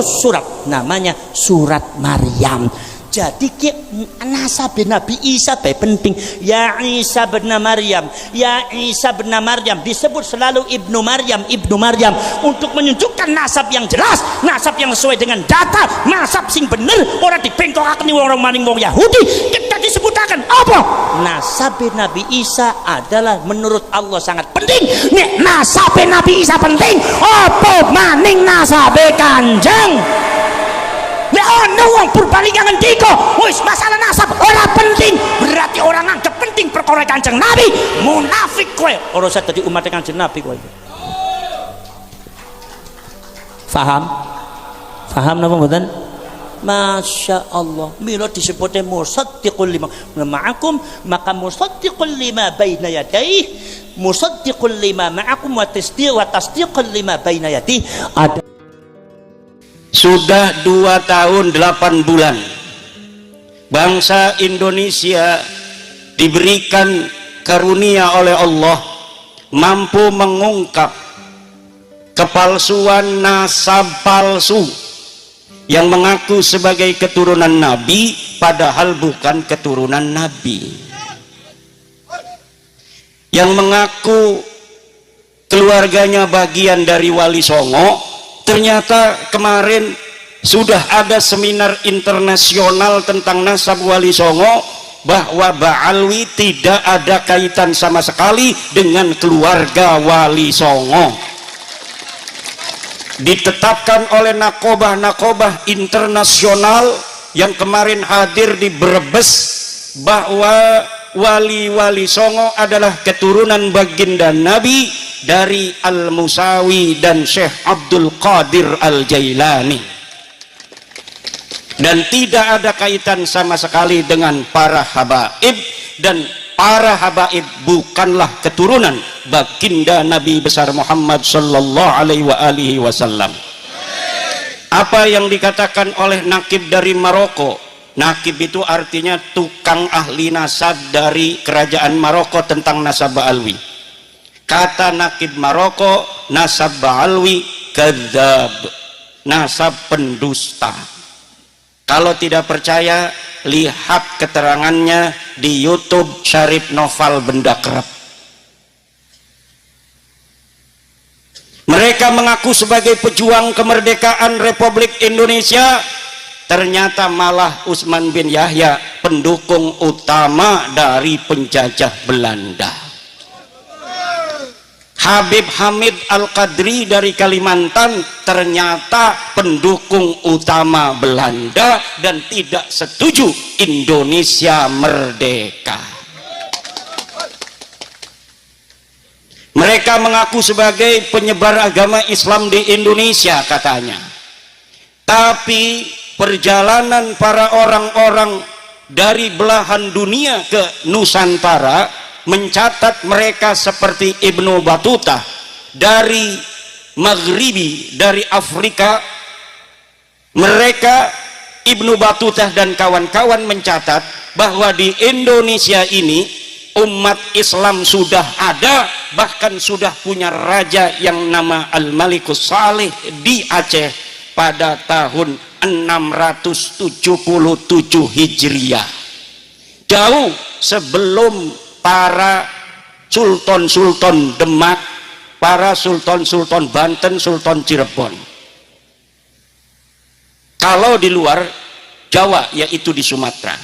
khusus surat, namanya surat Maryam. Jadi nasab Nabi Isa penting. Ya Isa bin Maryam, ya Isa bin Maryam, disebut selalu Ibnu Maryam, Ibnu Maryam, untuk menunjukkan nasab yang jelas, nasab yang sesuai dengan data, nasab sing bener, orang dibengkokaken orang maning wong Yahudi. Kita disebutakan apa? Nasab Nabi Isa adalah menurut Allah sangat penting. Nek nasab Nabi Isa penting, apa maning nasab Kanjeng? Nek ana wong purbalingga ngendika wis masalah nasab ora penting, berarti orang anggap penting perkara Kanjeng Nabi. Munafik kowe, ora usah dadi umat Kanjeng Nabi kowe. Faham? Faham napa mboten? Masya Allah, mila disebutnya musaddiqul lima ma'akum, maka musaddiqul lima baina yadayhi, musaddiqul lima ma'akum wa tasdiqul lima baina yadayhi. Ada sudah 2 tahun 8 bulan bangsa Indonesia diberikan karunia oleh Allah mampu mengungkap kepalsuan nasab palsu yang mengaku sebagai keturunan Nabi padahal bukan keturunan Nabi, yang mengaku keluarganya bagian dari Wali Songo. Ternyata kemarin sudah ada seminar internasional tentang nasab Wali Songo, bahwa Ba'alwi tidak ada kaitan sama sekali dengan keluarga Wali Songo. Ditetapkan oleh nakobah internasional yang kemarin hadir di Brebes bahwa Wali Songo adalah keturunan baginda Nabi dari Al-Musawi dan Syekh Abdul Qadir Al-Jailani, dan tidak ada kaitan sama sekali dengan para habaib, dan para habaib bukanlah keturunan baginda Nabi besar Muhammad sallallahu alaihi wasallam. Apa yang dikatakan oleh nakib dari Maroko, nakib itu artinya tukang ahli nasab dari kerajaan Maroko tentang nasab Ba'alwi. Kata nakib Maroko, nasab Ba'alwi kadzab, nasab pendusta. Kalau tidak percaya, lihat keterangannya di YouTube Syarif Noval Benda Kerep. Mereka mengaku sebagai pejuang kemerdekaan Republik Indonesia, ternyata malah Utsman bin Yahya pendukung utama dari penjajah Belanda. Habib Hamid Al-Qadri dari Kalimantan ternyata pendukung utama Belanda dan tidak setuju Indonesia merdeka. Mereka mengaku sebagai penyebar agama Islam di Indonesia katanya, tapi perjalanan para orang-orang dari belahan dunia ke Nusantara mencatat mereka seperti Ibnu Battuta dari Maghribi, dari Afrika. Mereka, Ibnu Battuta dan kawan-kawan mencatat bahwa di Indonesia ini umat Islam sudah ada, bahkan sudah punya raja yang nama Al-Malikus Saleh di Aceh pada tahun 677 Hijriah, jauh sebelum para sultan-sultan Demak, para sultan-sultan Banten, sultan Cirebon. Kalau di luar Jawa, yaitu di Sumatera.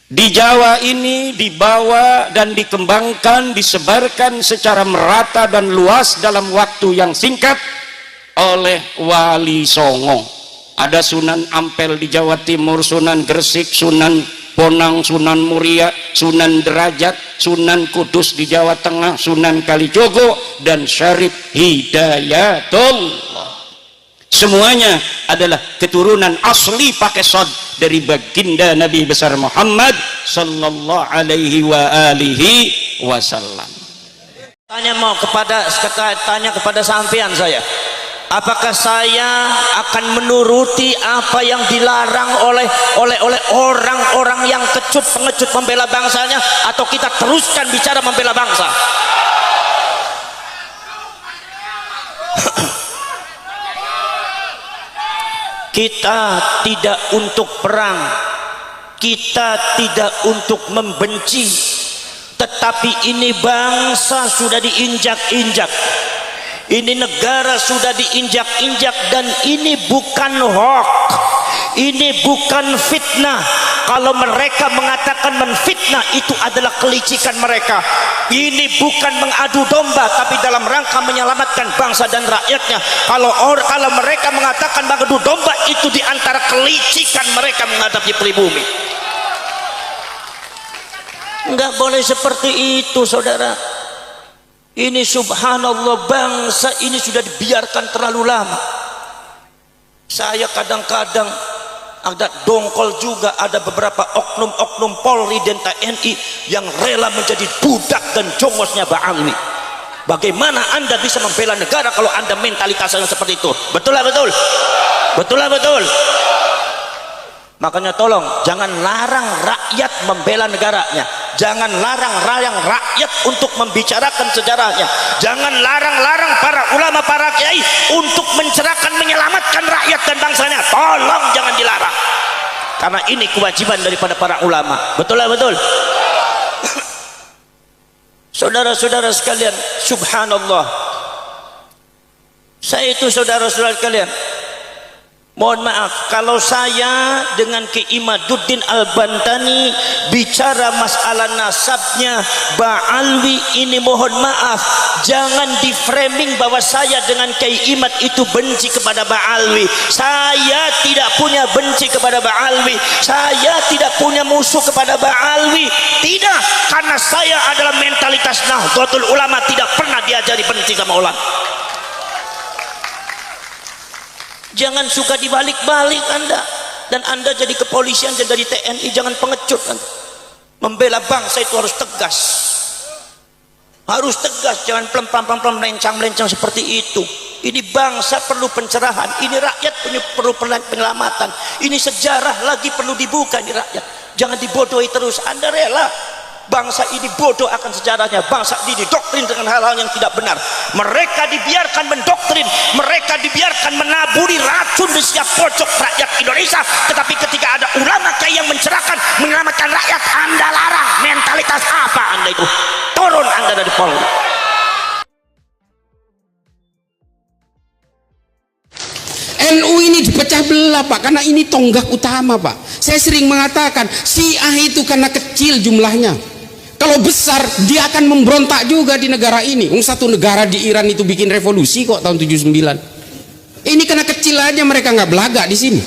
Di Jawa ini dibawa dan dikembangkan, disebarkan secara merata dan luas dalam waktu yang singkat oleh Wali Songo. Ada Sunan Ampel di Jawa Timur, Sunan Gresik, Sunan Bonang, Sunan Muria, Sunan Derajat, Sunan Kudus di Jawa Tengah, Sunan Kalijogo, dan Syarif Hidayatullah. Semuanya adalah keturunan asli pakai sod dari baginda Nabi besar Muhammad sallallahu alaihi wasallam. Tanya kepada sampean saya, apakah saya akan menuruti apa yang dilarang oleh orang-orang yang pengecut membela bangsanya, atau kita teruskan bicara membela bangsa? Kita tidak untuk perang, kita tidak untuk membenci, tetapi ini bangsa sudah diinjak-injak, ini negara sudah diinjak-injak, dan ini bukan hoax, ini bukan fitnah. Kalau mereka mengatakan menfitnah, itu adalah kelicikan mereka. Ini bukan mengadu domba, tapi dalam rangka menyelamatkan bangsa dan rakyatnya. Kalau mereka mengatakan mengadu domba, itu diantara kelicikan mereka menghadapi pribumi. Enggak boleh seperti itu, saudara. Ini subhanallah, bangsa ini sudah dibiarkan terlalu lama. Saya kadang-kadang ada dongkol juga, ada beberapa oknum-oknum Polri dan TNI yang rela menjadi budak dan jongosnya Ba'alwi. Bagaimana Anda bisa membela negara kalau Anda mentalitasnya seperti itu? Betul lah betul? Betul lah betul? Makanya tolong jangan larang rakyat membela negaranya, jangan larang-larang rakyat untuk membicarakan sejarahnya, jangan larang-larang para ulama, para kiai untuk mencerahkan, menyelamatkan rakyat dan bangsanya. Tolong jangan dilarang, karena ini kewajiban daripada para ulama. Betul lah betul? Saudara-saudara sekalian, subhanallah, saya itu saudara-saudara sekalian, mohon maaf kalau saya dengan Ki Imaduddin Al-Bantani bicara masalah nasabnya Ba'alwi ini, mohon maaf, jangan di framing bahwa saya dengan Kiai Imad itu benci kepada Ba'alwi. Saya tidak punya benci kepada Ba'alwi, saya tidak punya musuh kepada Ba'alwi, tidak, karena saya adalah mentalitas Nahdlatul Ulama, tidak pernah diajari benci sama ulama. Jangan suka dibalik-balik Anda, dan Anda jadi kepolisian dan dari TNI, jangan pengecut Anda. Membela bangsa itu harus tegas, harus tegas, jangan pelempam-pelempam, melencang-melencang seperti itu. Ini bangsa perlu pencerahan, ini rakyat perlu penyelamatan, ini sejarah lagi perlu dibuka, ini rakyat jangan dibodohi terus. Anda rela bangsa ini bodoh akan sejarahnya, bangsa ini didoktrin dengan hal-hal yang tidak benar, mereka dibiarkan mendoktrin, mereka dibiarkan menaburi racun di setiap pojok rakyat Indonesia. Tetapi ketika ada ulama kiai yang mencerahkan, menyelamatkan rakyat, Anda larang. Mentalitas apa Anda itu? Turun Anda dari Polri. NU ini dipecah belah Pak, karena ini tonggak utama Pak. Saya sering mengatakan Syiah itu karena kecil jumlahnya, kalau besar dia akan memberontak juga di negara ini. Satu negara di Iran itu bikin revolusi kok tahun 79. Ini karena kecil aja mereka nggak belagak di sini.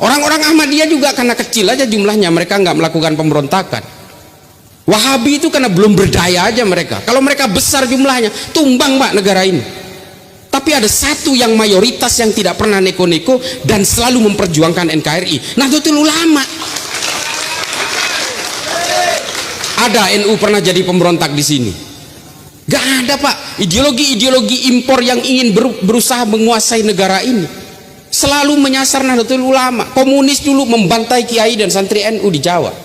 Orang-orang Ahmadiyah juga karena kecil aja jumlahnya, mereka nggak melakukan pemberontakan. Wahabi itu karena belum berdaya aja mereka. Kalau mereka besar jumlahnya, tumbang Pak negara ini. Tapi ada satu yang mayoritas yang tidak pernah neko-neko dan selalu memperjuangkan NKRI, Nahdlatul Ulama. Ada NU pernah jadi pemberontak di sini? Gak ada Pak. Ideologi-ideologi impor yang ingin berusaha menguasai negara ini selalu menyasar Nahdlatul Ulama. Komunis dulu membantai kiai dan santri NU di Jawa.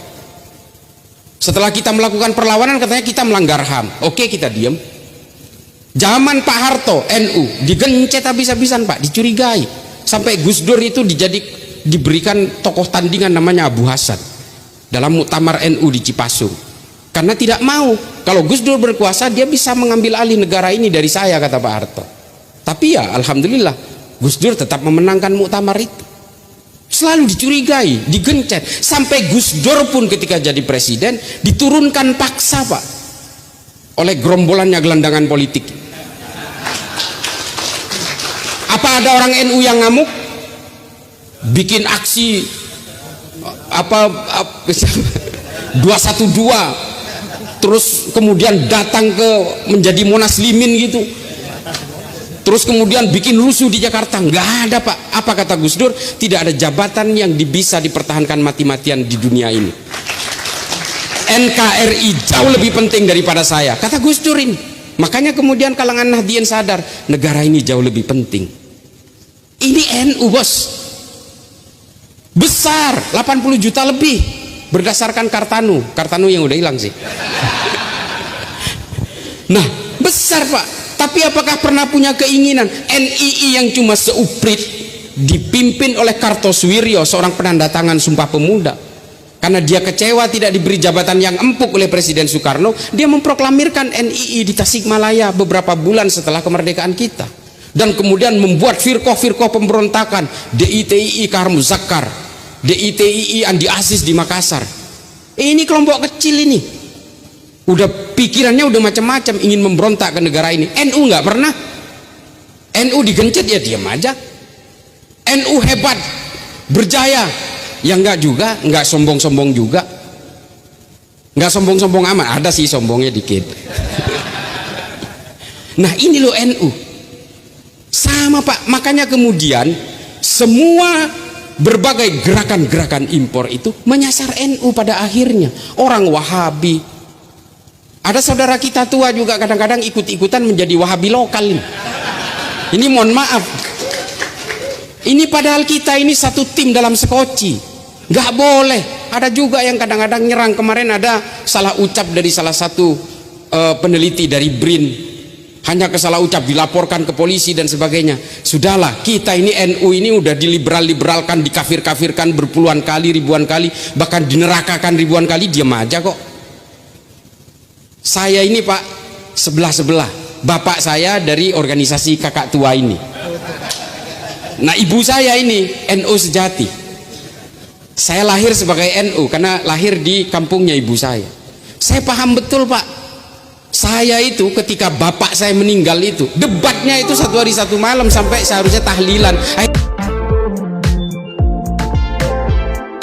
Setelah kita melakukan perlawanan katanya kita melanggar HAM. Oke, kita diam. Zaman Pak Harto NU digencet habis-habisan Pak, dicurigai, sampai Gus Dur itu diberikan tokoh tandingan namanya Abu Hasan dalam muktamar NU di Cipasung, karena tidak mau kalau Gus Dur berkuasa dia bisa mengambil alih negara ini dari saya, kata Pak Harto. Tapi ya alhamdulillah Gus Dur tetap memenangkan muktamar itu. Selalu dicurigai, digencet, sampai Gus Dur pun ketika jadi presiden diturunkan paksa Pak oleh gerombolannya gelandangan politik. Apa ada orang NU yang ngamuk bikin aksi 212 terus kemudian datang ke menjadi Monaslimin gitu, terus kemudian bikin rusuh di Jakarta? Nggak ada Pak. Apa kata Gus Dur? Tidak ada jabatan yang bisa dipertahankan mati-matian di dunia ini. NKRI jauh lebih penting daripada saya, kata Gus Dur ini. Makanya kemudian kalangan Nahdien sadar negara ini jauh lebih penting. Ini NU bos, besar, 80 juta lebih berdasarkan Kartanu yang udah hilang sih. Nah besar Pak. Tapi apakah pernah punya keinginan NII yang cuma seuprit dipimpin oleh Kartosuwiryo, seorang penanda tangan Sumpah Pemuda. Karena dia kecewa tidak diberi jabatan yang empuk oleh Presiden Soekarno, dia memproklamirkan NII di Tasikmalaya beberapa bulan setelah kemerdekaan kita. Dan kemudian membuat firqoh-firqoh pemberontakan, DITII Kahar Muzakkar, DITII Andi Aziz di Makassar. Ini kelompok kecil ini. Udah pikirannya udah macam-macam, ingin memberontak ke negara ini. NU nggak pernah. NU digencet ya diam aja. NU hebat, berjaya, ya enggak juga, enggak sombong-sombong juga, enggak sombong-sombong amat, ada sih sombongnya dikit. Nah ini loh NU sama Pak, makanya kemudian semua berbagai gerakan-gerakan impor itu menyasar NU pada akhirnya. Orang Wahabi, ada saudara kita tua juga kadang-kadang ikut-ikutan menjadi Wahabi lokal ini mohon maaf. Ini padahal kita ini satu tim dalam sekoci, nggak boleh. Ada juga yang kadang-kadang nyerang. Kemarin ada salah ucap dari salah satu peneliti dari BRIN, hanya kesalah ucap dilaporkan ke polisi dan sebagainya. Sudahlah, kita ini NU ini udah diliberal-liberalkan, dikafir-kafirkan berpuluhan kali, ribuan kali, bahkan dinerakakan ribuan kali, diam aja kok. Saya ini Pak sebelah-sebelah, bapak saya dari organisasi kakak tua ini. Nah ibu saya ini NU sejati. Saya lahir sebagai NU karena lahir di kampungnya ibu saya. Saya paham betul Pak. Saya itu ketika bapak saya meninggal itu, debatnya itu 1 hari 1 malam sampai seharusnya tahlilan.